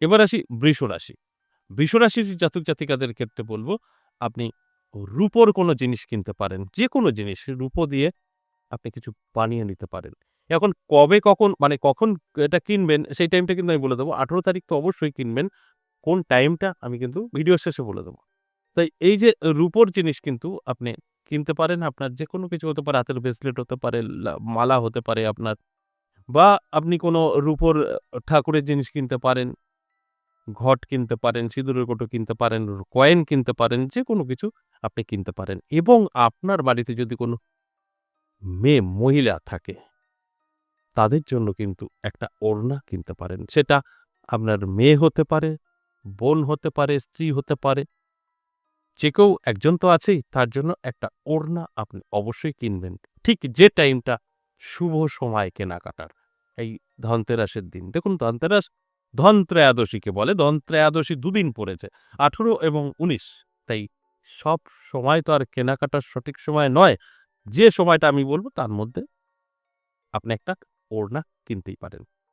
এবার আসি বৃষ রাশি। বৃষ রাশির জাতক জাতিকাদের ক্ষেত্রে বলব, আপনি রূপোর কোনো জিনিস কিনতে পারেন। যেকোনো জিনিস রূপো দিয়ে আপনি কিছু বানিয়ে নিতে পারেন। এখন কবে কখন মানে কখন এটা কিনবেন সেই টাইমটা কিন্তু আমি বলে দেব। ১৮ তারিখ তো অবশ্যই কিনবেন। কোন টাইমটা আমি কিন্তু ভিডিওর শেষে বলে দেব। তাই এই যে রূপোর জিনিস কিন্তু আপনি কিনতে পারেন। আপনার যেকোনো কিছু হতে পারে, হাতের ব্রেসলেট হতে পারে, মালা হতে পারে আপনার, বা আপনি কোনো রূপোর ঠাকুরের জিনিস কিনতে পারেন, ঘট কিনতে পারেন, সিঁদুরের কৌটো কিনতে পারেন, কয়েন কিনতে পারেন, যেকোনো কিছু আপনি কিনতে পারেন। এবং আপনার বাড়িতে যদি কোনো মহিলা থাকে, তাদের জন্য কিন্তু একটা ওড়না কিনতে পারেন। সেটা আপনার মেয়ে হতে পারে, বোন হতে পারে, স্ত্রী হতে পারে। যে কেউ একজন তো আছেই, তার জন্য একটা ওড়না আপনি অবশ্যই কিনবেন। ঠিক যে টাইমটা শুভ সময় কেনাকাটার। এই ধনতেরাসের দিন। দেখুন ধনত্রয়োদশীকে বলে। ধনত্রয়োদশী দুদিন পড়েছে। ১৮ এবং ১৯। তাই সব সময় তো আর কেনাকাটার সঠিক সময় নয়। যে সময়টা আমি বলব তার মধ্যে আপনি একটা ওড়না কিনতেই পারেন।